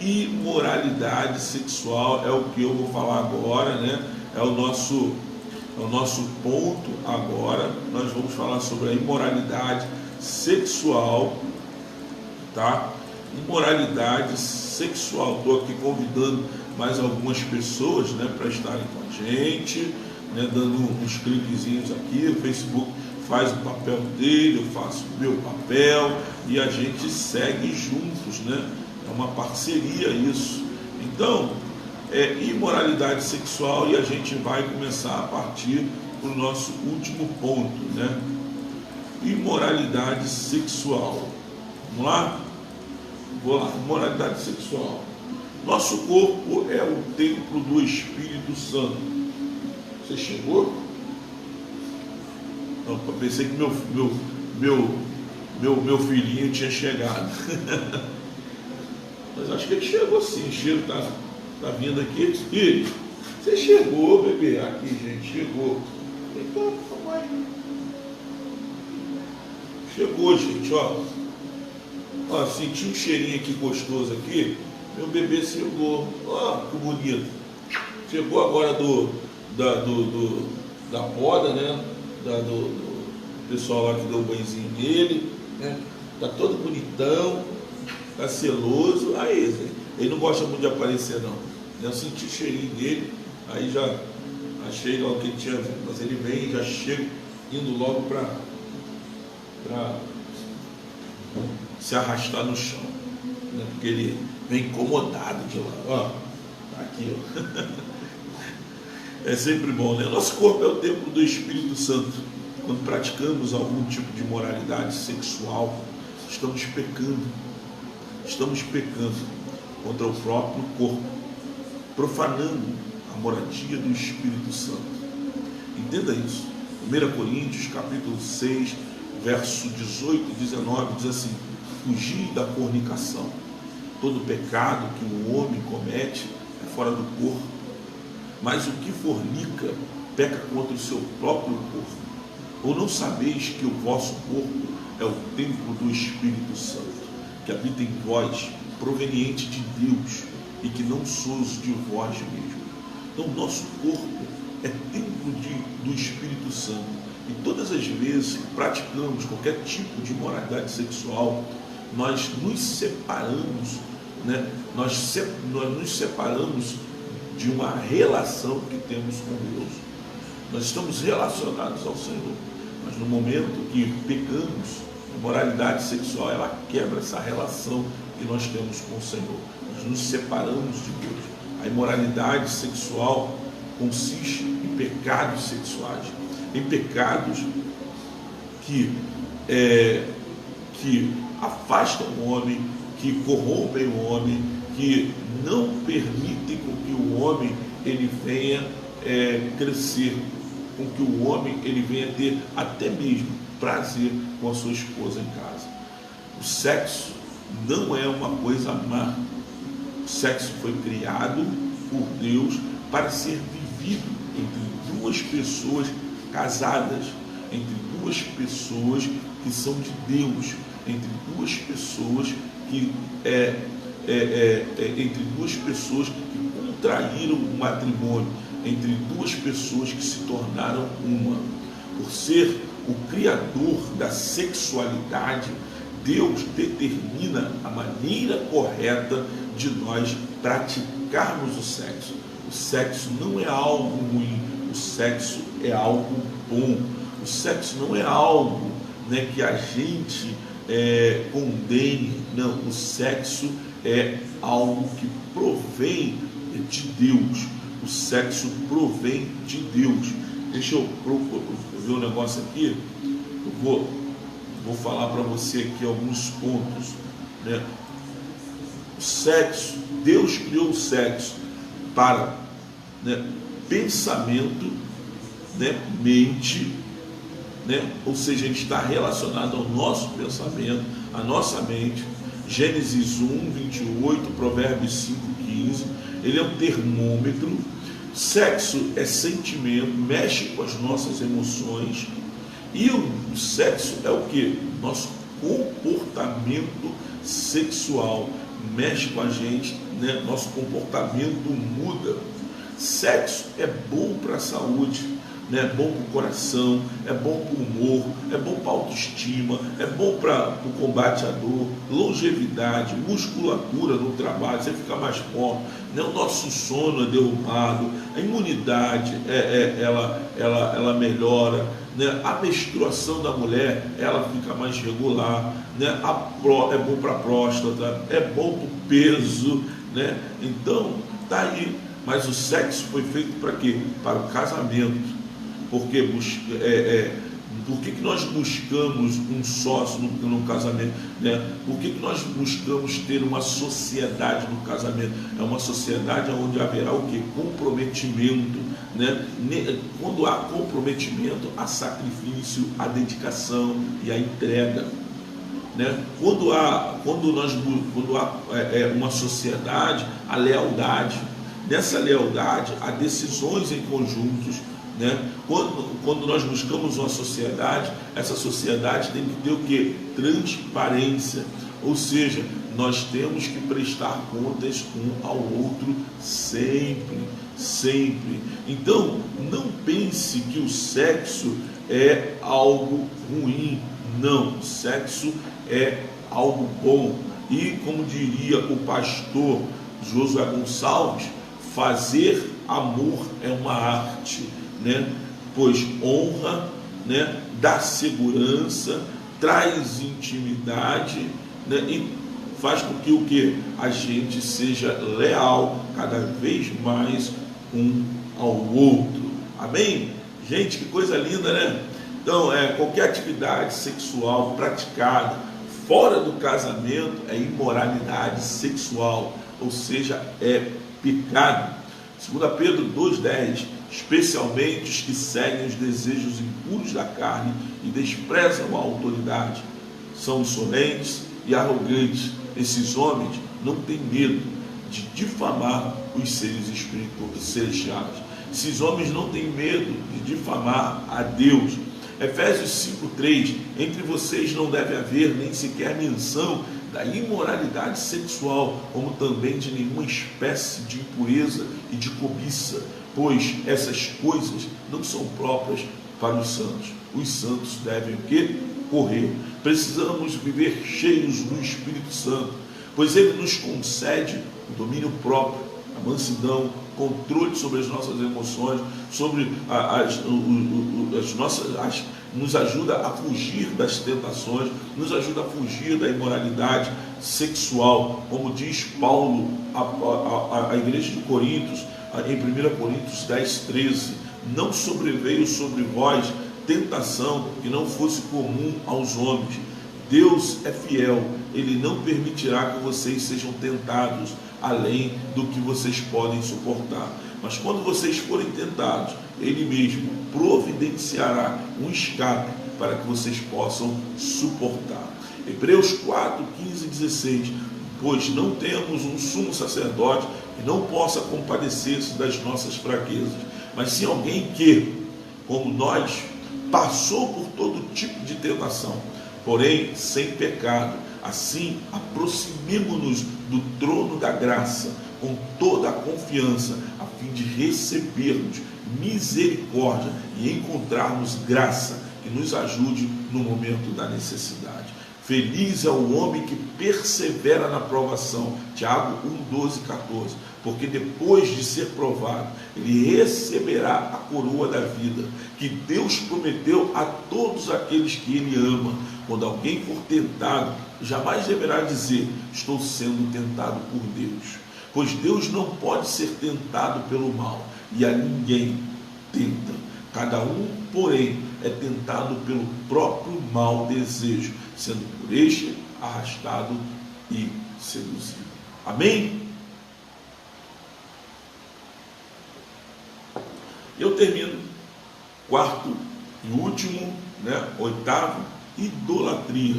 Imoralidade sexual é o que eu vou falar agora, né? É o nosso ponto agora. Nós vamos falar sobre a imoralidade sexual, tá? Imoralidade sexual. Estou aqui convidando mais algumas pessoas, né, para estarem com a gente, né, dando uns cliquezinhos aqui. O Facebook faz o papel dele, eu faço o meu papel e a gente segue juntos, né? É uma parceria isso. Então, imoralidade sexual, e a gente vai começar a partir do nosso último ponto, né? Imoralidade sexual. Vamos lá? Vou lá. Imoralidade sexual. Nosso corpo é o templo do Espírito Santo. Você chegou? Não, pensei que meu filhinho tinha chegado. Mas acho que ele chegou sim. O cheiro tá vindo aqui. Filho, você chegou, bebê. Aqui, gente, chegou. Então, papai. Chegou, gente, ó. Ó, senti um cheirinho aqui gostoso aqui. meu bebê chegou, ó, que bonito, chegou agora da poda, né, do pessoal lá que deu o banhozinho nele, né, tá todo bonitão, tá seloso, aí ele não gosta muito de aparecer não, eu senti o cheirinho dele, aí já achei logo que ele tinha vindo, mas ele vem e já chega indo logo para se arrastar no chão, né? Porque ele vem incomodado de lá, ó, tá aqui, ó. É sempre bom, né? Nosso corpo é o templo do Espírito Santo. Quando praticamos algum tipo de moralidade sexual, estamos pecando contra o próprio corpo, profanando a moradia do Espírito Santo. Entenda isso. 1 Coríntios capítulo 6, verso 18 e 19 diz assim: fugir da fornicação. Todo pecado que o homem comete é fora do corpo, mas o que fornica peca contra o seu próprio corpo. Ou não sabeis que o vosso corpo é o templo do Espírito Santo, que habita em vós, proveniente de Deus, e que não sois de vós mesmos. Então, nosso corpo é templo do Espírito Santo. E todas as vezes que praticamos qualquer tipo de moralidade sexual, nós nos separamos, né? Nós nos separamos de uma relação que temos com Deus. Nós estamos relacionados ao Senhor, mas no momento que pecamos, a moralidade sexual, ela quebra essa relação que nós temos com o Senhor. Nós nos separamos de Deus. A imoralidade sexual consiste em pecados sexuais, em pecados que afastam o homem, que corrompem o homem, que não permitem com que o homem ele venha crescer, com que o homem ele venha ter até mesmo prazer com a sua esposa em casa. O sexo não é uma coisa má. O sexo foi criado por Deus para ser vivido entre duas pessoas casadas, entre duas pessoas que são de Deus, entre duas pessoas que entre duas pessoas que contraíram o matrimônio, entre duas pessoas que se tornaram uma. Por ser o criador da sexualidade, Deus determina a maneira correta de nós praticarmos o sexo. O sexo não é algo ruim, o sexo é algo bom. O sexo não é algo, né, que a gente condene, não. O sexo é algo que provém de Deus. O sexo provém de Deus. Deixa eu ver um negócio aqui. Eu vou falar para você aqui alguns pontos, né? O sexo, Deus criou o sexo para, né, pensamento, né, mente, né? Ou seja, ele está relacionado ao nosso pensamento, à nossa mente. Gênesis 1, 28, Provérbios 5, 15. Ele é um termômetro. Sexo é sentimento, mexe com as nossas emoções. E o sexo é o que? Nosso comportamento sexual. Mexe com a gente, né? Nosso comportamento muda. Sexo é bom para a saúde, né? É bom para o coração, é bom para o humor, é bom para a autoestima, é bom para o combate à dor, longevidade, musculatura no trabalho, você fica mais forte, né? O nosso sono é derrubado, a imunidade ela melhora, né? A menstruação da mulher ela fica mais regular, né? É bom para a próstata, é bom para o peso, né? Então tá aí. Mas o sexo foi feito para quê? Para o casamento. Porque por que nós buscamos um sócio no casamento, né? Por que nós buscamos ter uma sociedade no casamento? É uma sociedade onde haverá o quê? Comprometimento, né? Quando há comprometimento, há sacrifício, há dedicação e há entrega, né? Quando há uma sociedade, há lealdade. Nessa lealdade, há decisões em conjuntos, né? Quando nós buscamos uma sociedade, essa sociedade tem que ter o quê? Transparência. Ou seja, nós temos que prestar contas um ao outro sempre, sempre. Então, não pense que o sexo é algo ruim. Não, o sexo é algo bom. E como diria o pastor Josué Gonçalves, fazer amor é uma arte, né? Pois honra, né? Dá segurança, traz intimidade, né? E faz com que o que? A gente seja leal cada vez mais um ao outro. Amém? Gente, que coisa linda, né? Então, qualquer atividade sexual praticada fora do casamento é imoralidade sexual, ou seja, é pecado. 2 Pedro 2,10, especialmente os que seguem os desejos impuros da carne e desprezam a autoridade, são insolentes e arrogantes. Esses homens não têm medo de difamar os seres celestiais. Esses homens não têm medo de difamar a Deus. Efésios 5,3, entre vocês não deve haver nem sequer menção da imoralidade sexual, como também de nenhuma espécie de impureza e de cobiça, pois essas coisas não são próprias para os santos. Os santos devem o quê? Correr. Precisamos viver cheios do Espírito Santo, pois ele nos concede o domínio próprio, a mansidão, controle sobre as nossas emoções, sobre nos ajuda a fugir das tentações, nos ajuda a fugir da imoralidade sexual, como diz Paulo à igreja de Coríntios, em 1 Coríntios 10,13, não sobreveio sobre vós tentação que não fosse comum aos homens. Deus é fiel, ele não permitirá que vocês sejam tentados além do que vocês podem suportar. Mas quando vocês forem tentados, ele mesmo providenciará um escape para que vocês possam suportar. Hebreus 4, 15 e 16, pois não temos um sumo sacerdote que não possa compadecer-se das nossas fraquezas, mas sim alguém que, como nós, passou por todo tipo de tentação, porém sem pecado. Assim, aproximemo-nos do trono da graça com toda a confiança, a fim de recebermos misericórdia e encontrarmos graça que nos ajude no momento da necessidade. Feliz é o homem que persevera na provação. Tiago 1, 12 e 14. Porque depois de ser provado, ele receberá a coroa da vida, que Deus prometeu a todos aqueles que ele ama. Quando alguém for tentado, jamais deverá dizer, estou sendo tentado por Deus. Pois Deus não pode ser tentado pelo mal, e a ninguém tenta. Cada um, porém, é tentado pelo próprio mau desejo, sendo por este arrastado e seduzido. Amém? Eu termino, quarto e último, oitavo, idolatria.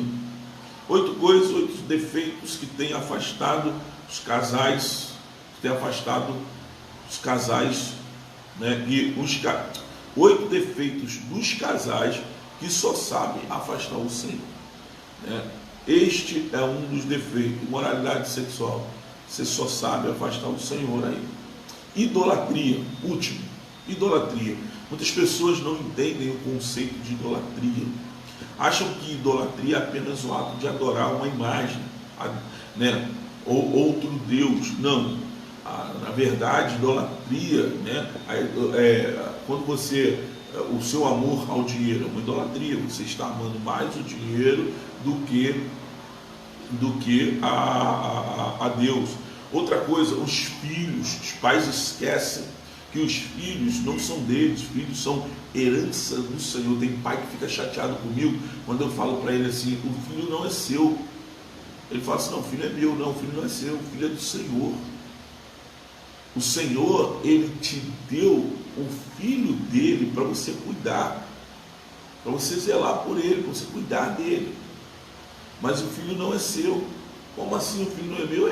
8 coisas, 8 defeitos que têm afastado os casais, e 8 defeitos dos casais que só sabem afastar o Senhor. Este é um dos defeitos, moralidade sexual. Você só sabe afastar o Senhor aí. Idolatria, último, idolatria. Muitas pessoas não entendem o conceito de idolatria. Acham que idolatria é apenas o ato de adorar uma imagem, ou outro Deus. Não. Na verdade, idolatria, quando o seu amor ao dinheiro é uma idolatria, você está amando mais o dinheiro do que a Deus. Outra coisa, os pais esquecem que os filhos não são deles, os filhos são herança do Senhor. Tem pai que fica chateado comigo quando eu falo para ele assim, o filho não é seu. Ele fala assim, não, o filho é meu. Não, o filho não é seu, o filho é do Senhor. O Senhor, ele te deu o filho dele para você cuidar, para você zelar por ele, para você cuidar dele. Mas o filho não é seu. Como assim o filho não é meu?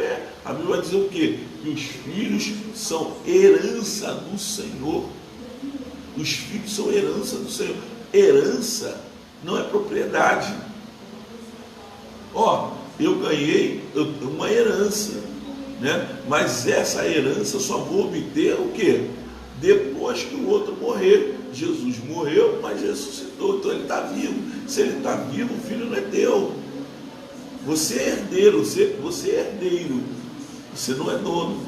A Bíblia vai dizer o quê? Que os filhos são herança do Senhor. Os filhos são herança do Senhor. Herança não é propriedade. eu ganhei uma herança, né? Mas essa herança só vou obter o quê? Depois que o outro morrer. Jesus morreu, mas ressuscitou, então ele está vivo. Se ele está vivo, o filho não é teu. Você é herdeiro, você é herdeiro, você não é dono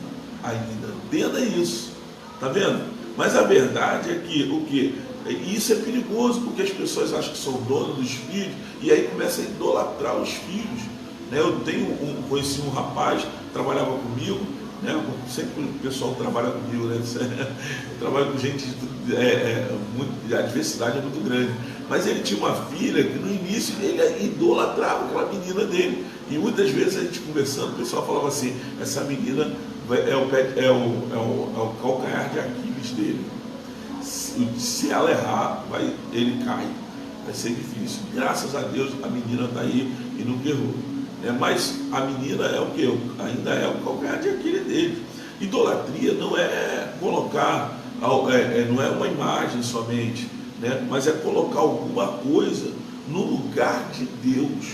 ainda. Entenda isso, tá vendo? Mas a verdade é que o que? Isso é perigoso, porque as pessoas acham que são donos dos filhos e aí começam a idolatrar os filhos, né? Eu conheci um rapaz, trabalhava comigo, né? Sempre o pessoal trabalha comigo, né? Eu trabalho com gente a diversidade é muito grande, mas ele tinha uma filha que no início ele idolatrava aquela menina dele, e muitas vezes a gente conversando, o pessoal falava assim: essa menina é o calcanhar de Aquiles dele. Se ela errar, ele cai, vai ser difícil. Graças a Deus a menina está aí e nunca errou, né? Mas a menina é o que? Ainda é o calcanhar de Aquiles dele. Idolatria não é colocar, não é uma imagem somente, né? Mas é colocar alguma coisa no lugar de Deus,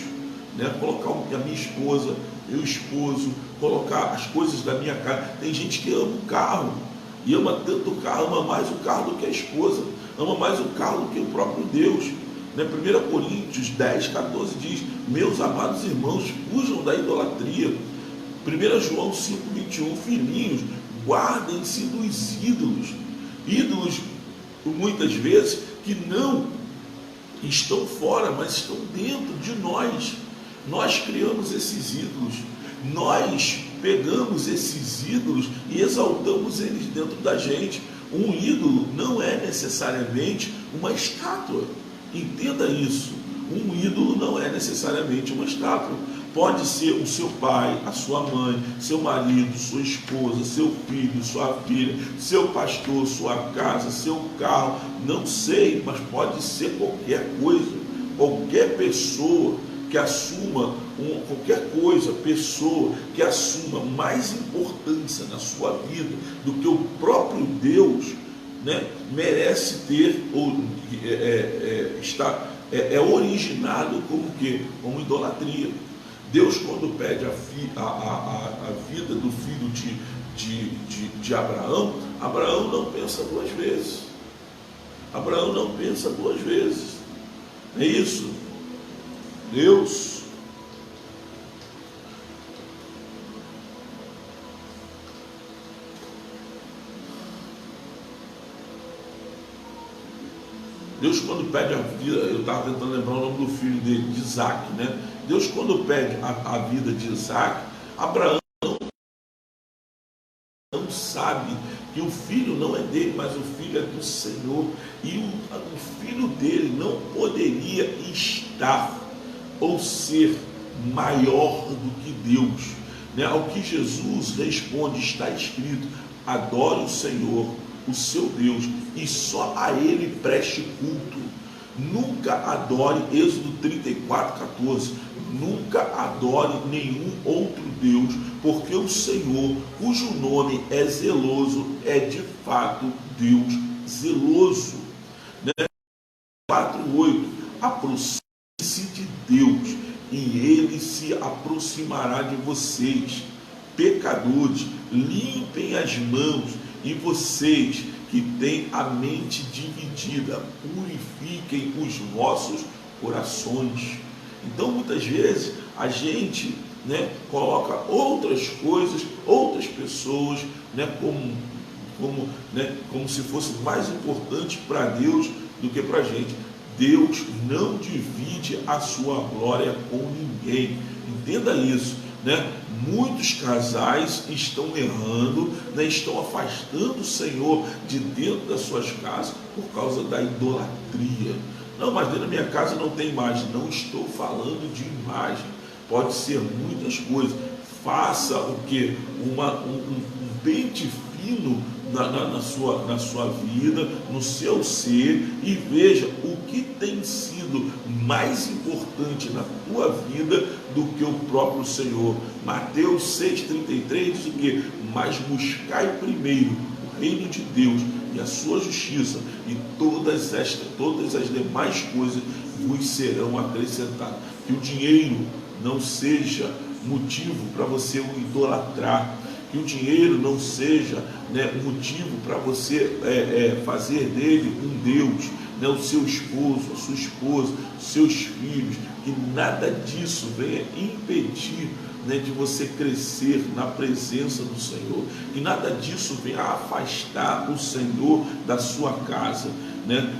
né? Colocar a minha esposa, meu esposo, colocar as coisas da minha casa. Tem gente que ama o carro, e ama tanto o carro, ama mais o carro do que a esposa, ama mais o carro do que o próprio Deus, né? 1 Coríntios 10, 14 diz: meus amados irmãos, fujam da idolatria. 1 João 5, 21, filhinhos, guardem-se dos ídolos. Ídolos, muitas vezes, que não estão fora, mas estão dentro de nós. Nós criamos esses ídolos, nós pegamos esses ídolos e exaltamos eles dentro da gente. Um ídolo não é necessariamente uma estátua, entenda isso. Um ídolo não é necessariamente uma estátua. Pode ser o seu pai, a sua mãe, seu marido, sua esposa, seu filho, sua filha, seu pastor, sua casa, seu carro, não sei, mas pode ser qualquer coisa, qualquer pessoa que assuma qualquer coisa, pessoa que assuma mais importância na sua vida do que o próprio Deus, né, merece ter, ou é originado como que? Como idolatria. Deus, quando pede a vida do filho de Abraão, Abraão não pensa duas vezes. Abraão não pensa duas vezes. É isso. Deus quando pede a vida, eu estava tentando lembrar o nome do filho dele, de Isaac, né? Deus quando pede a vida de Isaac, Abraão não sabe que o filho não é dele, mas o filho é do Senhor, e o filho dele não poderia estar ou ser maior do que Deus, né? Ao que Jesus responde, está escrito: adore o Senhor, o seu Deus, e só a Ele preste culto. Nunca adore, Êxodo 34, 14, nunca adore nenhum outro Deus, porque o Senhor, cujo nome é zeloso, é de fato Deus zeloso, né? 4:8, aproxime-se de Deus e Ele se aproximará de vocês. Pecadores, limpem as mãos, e vocês que têm a mente dividida, purifiquem os vossos corações. Então, muitas vezes, a gente, né, coloca outras coisas, outras pessoas, né, como se fosse mais importante para Deus do que para a gente. Deus não divide a sua glória com ninguém. Entenda isso, né? Muitos casais estão errando, né? Estão afastando o Senhor de dentro das suas casas por causa da idolatria. Não, mas dentro da minha casa não tem imagem. Não estou falando de imagem. Pode ser muitas coisas. Faça o que? Um pente fino na sua vida, no seu ser, e veja o que tem sido mais importante na tua vida do que o próprio Senhor. Mateus 6,33 diz o que? Mas buscai primeiro o reino de Deus e a sua justiça, e todas as demais coisas vos serão acrescentados. Que o dinheiro não seja motivo para você o idolatrar, que o dinheiro não seja, né, motivo para você fazer dele um Deus, né, o seu esposo, a sua esposa, os seus filhos, que nada disso venha impedir, né, de você crescer na presença do Senhor, que nada disso venha afastar o Senhor da sua casa, né?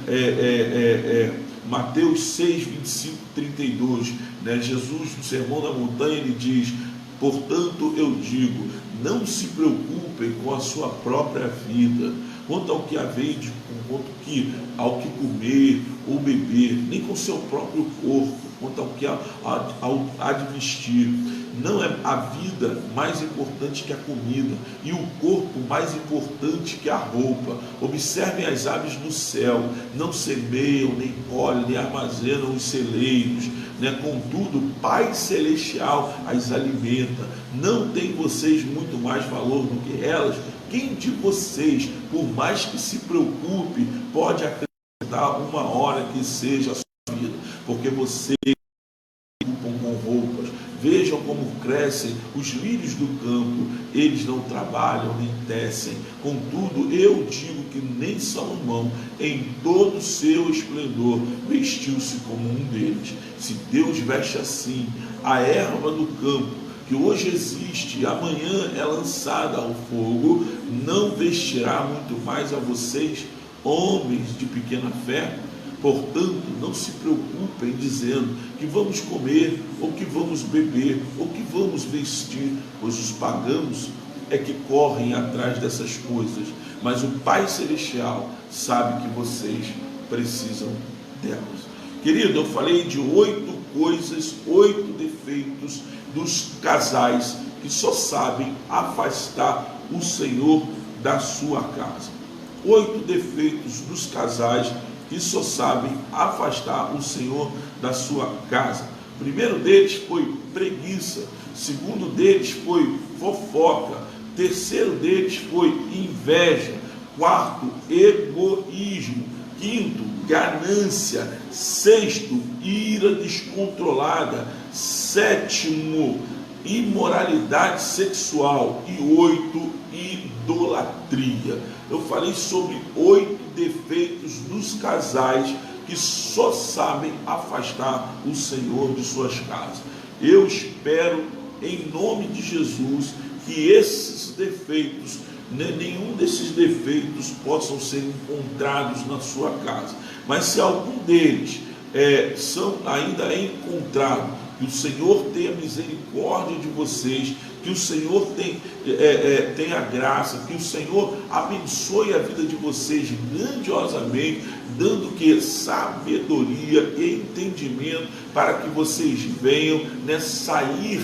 Mateus 6, 25, 32, né? Jesus no Sermão da Montanha ele diz: portanto eu digo, não se preocupem com a sua própria vida, quanto ao que haver quanto ao que comer ou beber, nem com o seu próprio corpo, quanto ao que há de vestir. Não é a vida mais importante que a comida, e o corpo mais importante que a roupa. Observem as aves do céu, não semeiam, nem colhem, nem armazenam os celeiros, né? Contudo, o Pai Celestial as alimenta. Não tem vocês muito mais valor do que elas? Quem de vocês, por mais que se preocupe, pode acrescentar uma hora que seja a sua vida? Porque vocês se preocupam com roupas. Vejam como crescem os lírios do campo, eles não trabalham nem tecem. Contudo, eu digo que nem Salomão, em todo o seu esplendor, vestiu-se como um deles. Se Deus veste assim a erva do campo, que hoje existe e amanhã é lançada ao fogo, não vestirá muito mais a vocês, homens de pequena fé? Portanto, não se preocupem dizendo que vamos comer, ou que vamos beber, ou que vamos vestir, pois os pagãos é que correm atrás dessas coisas, mas o Pai Celestial sabe que vocês precisam delas. Querido, eu falei de 8 coisas, 8 defeitos dos casais que só sabem afastar o Senhor da sua casa. 8 defeitos dos casais que só sabem afastar o Senhor da sua casa. O primeiro deles foi preguiça, o segundo deles foi fofoca, o terceiro deles foi inveja, quarto, egoísmo, quinto, ganância, sexto, ira descontrolada, sétimo, imoralidade sexual e 8, idolatria. Eu falei sobre 8 defeitos dos casais que só sabem afastar o Senhor de suas casas. Eu espero, em nome de Jesus, que esses defeitos, nenhum desses defeitos possam ser encontrados na sua casa. Mas se algum deles ainda é encontrado, que o Senhor tenha misericórdia de vocês, que o Senhor tenha graça, que o Senhor abençoe a vida de vocês grandiosamente, dando sabedoria e entendimento para que vocês venham, né, sair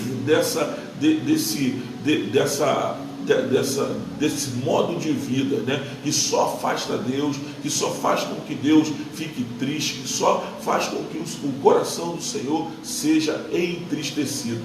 desse modo de vida, né, que só afasta Deus, que só faz com que Deus fique triste, que só faz com que o coração do Senhor seja entristecido.